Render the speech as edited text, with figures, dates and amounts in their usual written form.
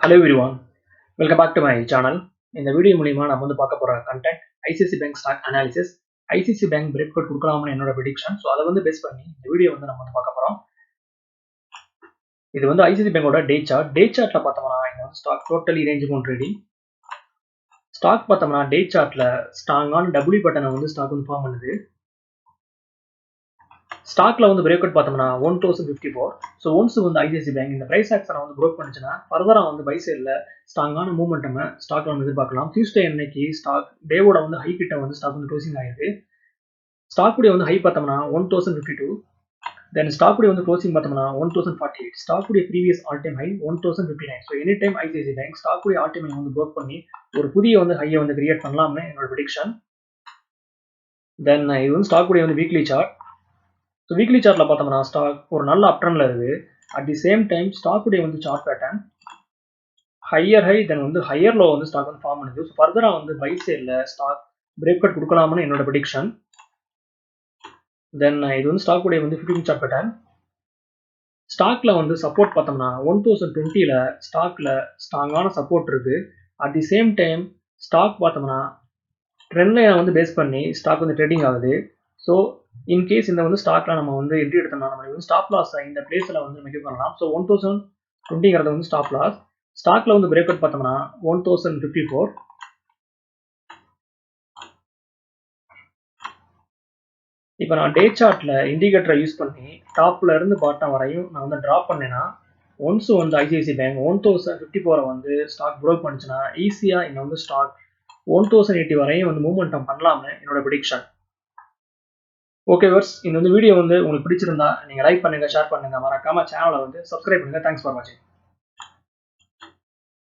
Hello everyone, welcome back to my channel. இந்த video மூலமா நம்ம வந்து பார்க்க போற content ICICI bank stock analysis. ICICI bank break out கொடுக்கலாம்னு என்னோட ப்ரெடிக்ஷன். ஸோ அதை வந்து பேஸ் பண்ணி இந்த வீடியோ வந்து நம்ம வந்து பார்க்க போறோம். இது வந்து ஐசிஐசிஐ பேங்கோட டே சார்ட். டே சார்ட்ல பார்த்தோம்னா இந்த வந்து ஸ்டாக் டோட்டலி ரேஞ்ச் மூணு ட்ரேடிங். ஸ்டாக் பார்த்தோம்னா டே சார்ட்ல ஸ்ட்ராங்கான டபிள்யூ பட்டனை வந்து ஸ்டாக் வந்து ஃபார்ம் பண்ணுது. ஸ்டாக்ல வந்து பிரேக் அவுட் பார்த்தோம்னா 1054. ஸோ ஒன்ஸ் வந்து ஐசிஐசிஐ பேங்க் இந்த பிரைஸ் ஆக்ஷனை வந்து ப்ரோக் பண்ணுச்சுன்னா ஃபர்தரா வந்து பை சைடில் ஸ்ட்ராங்கான மூவ்மெண்ட்டை ஸ்டாக்ல வந்து எதிர்பார்க்கலாம். டியூஸ்டே அன்னைக்கு ஸ்டாக் டேவோட வந்து ஹை கிட்ட வந்து ஸ்டாக் வந்து க்ளோசிங் ஆயிருக்கு. ஸ்டாக் உடைய வந்து ஹை பார்த்தோம்னா 1052. தென் ஸ்டாக் உடைய வந்து க்ளோசிங் பார்த்தோம்னா 1048. ஸ்டாக் உடைய previous all time high 1059. So any time ICICI bank stock உடைய ஆல் டைம் ஹை வந்து ப்ரோக் பண்ணி ஒரு புதிய வந்து ஹையை வந்து கிரியேட் பண்ணலாம்னு என்னோட ப்ரெடிக்ஷன். தென் இது வந்து ஸ்டாக் உடைய வந்து வீக்லி சார்ட். ஸோ வீக்லி சார்ட்ல பார்த்தோம்னா ஸ்டாக் ஒரு நல்ல அப்ட்ரெண்ட்ல இருக்கு. At the same time stock உடைய வந்து chart pattern higher high then வந்து ஹையர் லோ வந்து ஸ்டாக் வந்து ஃபார்ம் பண்ணுது. ஸோ ஃபர்தரா வந்து பை சைடில் ஸ்டாக் பிரேக் அவுட் கொடுக்கலாம்னு என்னோட ப்ரெடிக்ஷன். தென் இது வந்து ஸ்டாக் உடைய வந்து 15 சார்ட் பேட்டர்ன். ஸ்டாக்ல வந்து சப்போர்ட் பார்த்தோம்னா 1020ல ஸ்டாக்ல ஸ்ட்ராங்கான சப்போர்ட் இருக்கு. At the same time stock பார்த்தோம்னா ட்ரெண்ட் லைனை வந்து பேஸ் பண்ணி ஸ்டாக் வந்து ட்ரேடிங் ஆகுது. ஸோ இன்கேஸ் இந்த வந்து ஸ்டாக்ல நம்ம வந்து என்ட்ரி எடுத்தோம்னா நம்ம வந்து ஸ்டாப் லாஸ் இந்த பிளேஸ்ல வந்து மேக் பண்ணலாம். ஸோ 1020ங்கிறது வந்து ஸ்டாப் லாஸ். ஸ்டாக்ல வந்து பிரேக் அவுட் பார்த்தோம்னா 1054. இப்போ நான் டே சார்ட்ல இண்டிகேட்டரை யூஸ் பண்ணி டாப்ல இருந்து பாட்டம் வரையும் நான் வந்து டிராப் பண்ணேன்னா ஒன்ஸ் வந்து ஐசிஐசிஐ பேங்க் 1054 வந்து ஸ்டாக் ப்ரோக் பண்ணுச்சுன்னா ஈஸியா இந்த வந்து ஸ்டாக் 1080 வரையும் வந்து மூவ்மெண்டம் பண்ணலாம்னு என்னோட ப்ரெடிக்ஷன். ஓகே வர்ஸ், இந்த வந்து வீடியோ வந்து உங்களுக்கு பிடிச்சிருந்தா நீங்க லைக் பண்ணுங்க, ஷேர் பண்ணுங்க, மறக்காம சேனலை வந்து சப்ஸ்கிரைப் பண்ணுங்க. தேங்க்ஸ் ஃபார் வாட்சிங்.